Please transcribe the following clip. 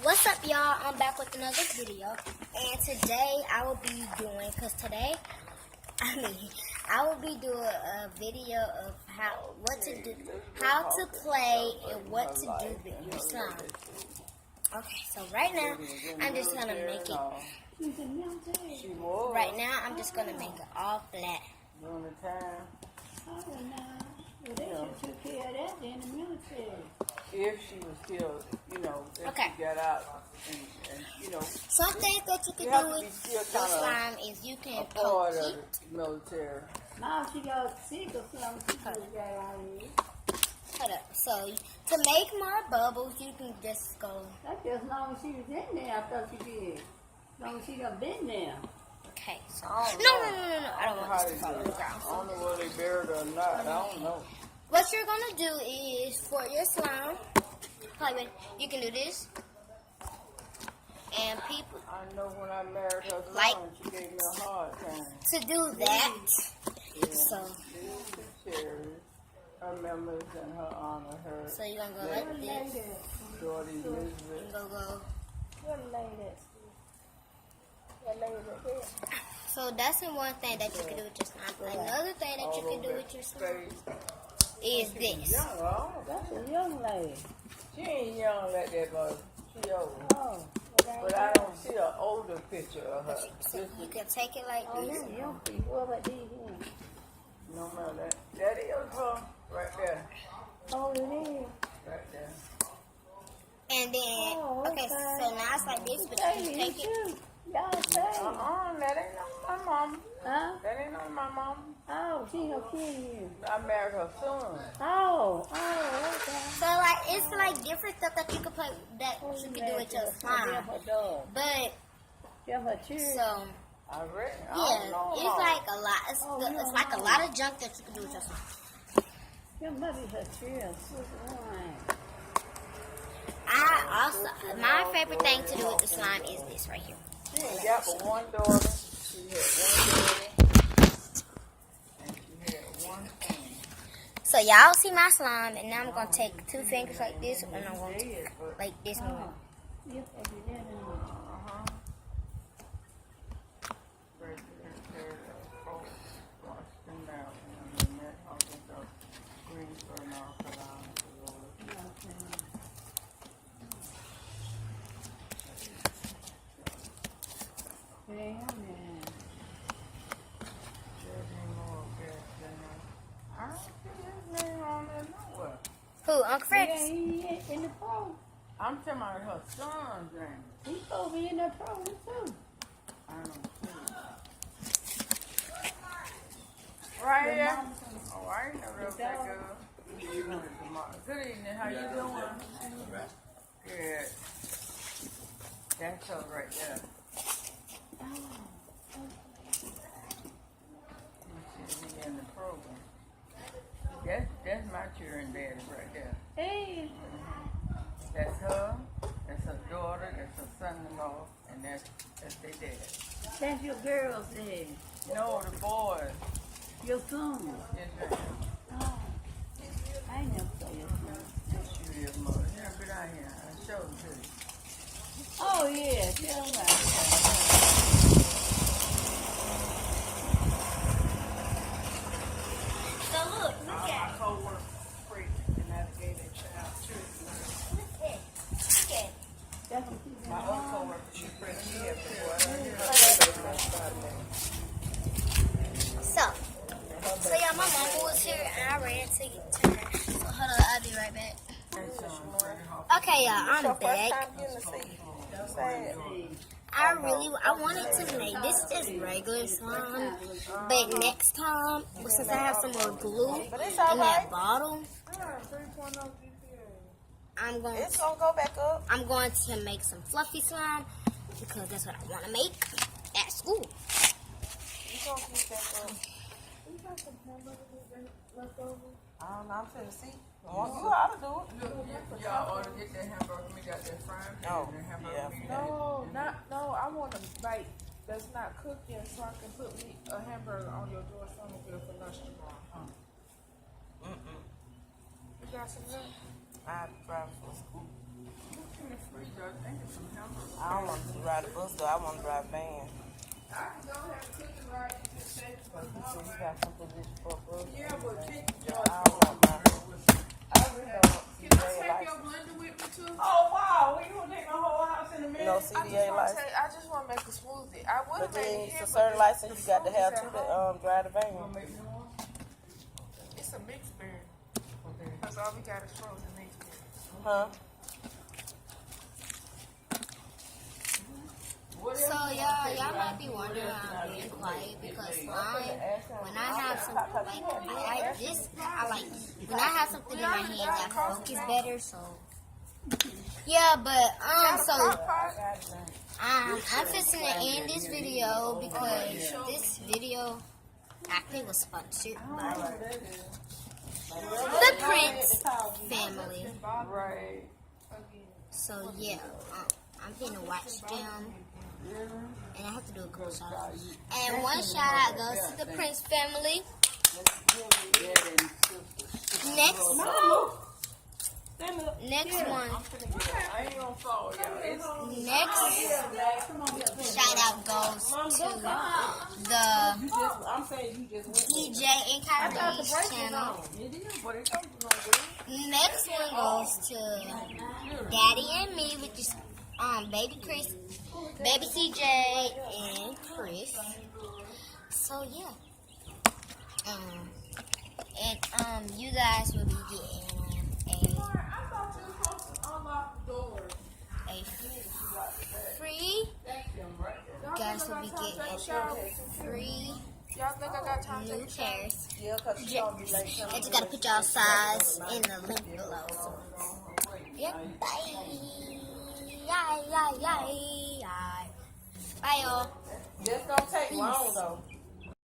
What's up, y'all? I'm back with another video, and today I will be doing, I will be doing a video of how to play and what to do with your slime. Okay, so right now I'm just gonna make it. Right now I'm just gonna make it all flat. During the time. Well, they should took care of that in the military. If she was still, if Okay. she got out and Some things that you you can have do to be with still your kind slime is you of can a part poke of it. the military. Now she got sick or something. She just got out of here. Hold up. So to make more bubbles, you can just go. That's just as long as she was in there. I thought she did. As long as she done been there. Okay. So I don't no. know. I don't want how this they to fall do on the it. ground. I don't know whether they buried her or not. I don't know. What you're gonna do is for your slime, you can do this, and people I know when I married her son, Like- she gave me a hard time. to do that. Yeah. So These are cherish her memories and her honor. Her so you're gonna go like this. daughter You Elizabeth. go. What lady? What lady? So that's the one thing that you can do with your slime. Another thing that you can do with your slime is this. Young, oh, That's a young lady. she ain't young like that, but she old. Oh. But I don't see an older picture of her. So you can take it like Oh, this. them young people. What about these ones? No matter that. That is her right there. Oh, it is. Right there. And then, Oh, okay, so now it's like this, but you Baby, take it. too. Y'all say. That ain't no my mom. Huh? That ain't no my mom. Oh, she her kid. I married her son. Oh, okay. So like it's like different stuff that you can play that you can do with your slime. Give her dog. But Give her children. so I read. I yeah, don't know it's how. like a lot. It's like a lot of junk that you can do with your slime. Your mother her children. One. I also my favorite thing to do with the slime is this right here. She ain't got but one daughter. She had one daughter. And she had one son. So y'all see my slime, and now I'm gonna take two fingers like this, and I'm gonna take like this one. Yep, every day. Uh-huh. President Carter, Washington Mountain, and that Arkansas, Greensboro, North Carolina, Yeah, man. There's no more gas than that. I don't see his name on there nowhere. Who, Uncle Yeah, Fritz? he in the pro. I'm talking about her son's name. He's supposed to be in the pro too. I don't see it. Right here? Oh, I ain't never up that good. Good evening, how you doing? Good. That's her right there. She's in the program. That's my children daddy right there. Hey. That's her, that's her daughter, that's her son-in-law, and that's their dad. That's your girls there. No, the boys. Your son. Yes, ma'am. Oh. I ain't never saw your son. Yes, you is, mother. Yeah, get out here. I showed them to you. Oh yeah, tell me. So look My at co-worker, Freak, and navigated child children. Look at it. That's what she's My other co-worker, she Freak, she had So yeah, my mama was here and I ran to her. So hold on, I'll be right back. Okay, y'all, I'm back. I wanted to make this just regular slime, but next time, since I have some more glue in that bottle, It's gonna go back up. I'm going to make some fluffy slime because that's what I want to make at school. It's gonna keep back up. I don't know. I'm finna see. You ought to do it. Y'all ought to get that hamburger meat, got that frying pan, Oh, that hamburger yeah. meat. No, I want to bite that's not cooked yet so I can put me a hamburger on your door so I'm gonna get it for lunch tomorrow. Mm-mm. You got some lunch? I drive for school. Look in the freezer, I think it's some hamburgers. I don't want to ride a bus though. I want to drive a van. I can go ahead and cook it right and just take it for the So you got something this for bus? Yeah, but chicken I joint. don't want mine. I really don't want Can I CDA take your license. blender with me too? Oh wow, we gonna take my whole house in a minute. No I just CDA want license. to. I just want to make a smoothie. I would But have made then it here, it's a but certain the license you got to food have is to at home. drive the van. It's a mixed berry. That's all we got is frozen mixed berry. Huh? So y'all might be wondering why I'm being quiet because when I have something when I have something in my hands, I focus better. So yeah, but I'm fixing to end this video because this video actually was sponsored by the Prince family. Right. So yeah, I'm gonna watch them. And I have to do a couple shout outs. And one shout out goes to the Prince family. Next one. I ain't gonna fall, y'all. Next shout out goes to the I'm saying you just went. DJ and Kyrie's channel. But it comes from no Next one goes to Daddy and me, which is baby Chris, baby CJ, and Chris. So yeah, and you guys will be getting a free. You guys will be getting free Y'all think I got time to new take a shower? chairs. Yeah, because she's going to be late. I just gotta put y'all size in the link below. So, yep. Bye. Bye, y'all. Just don't take long, though.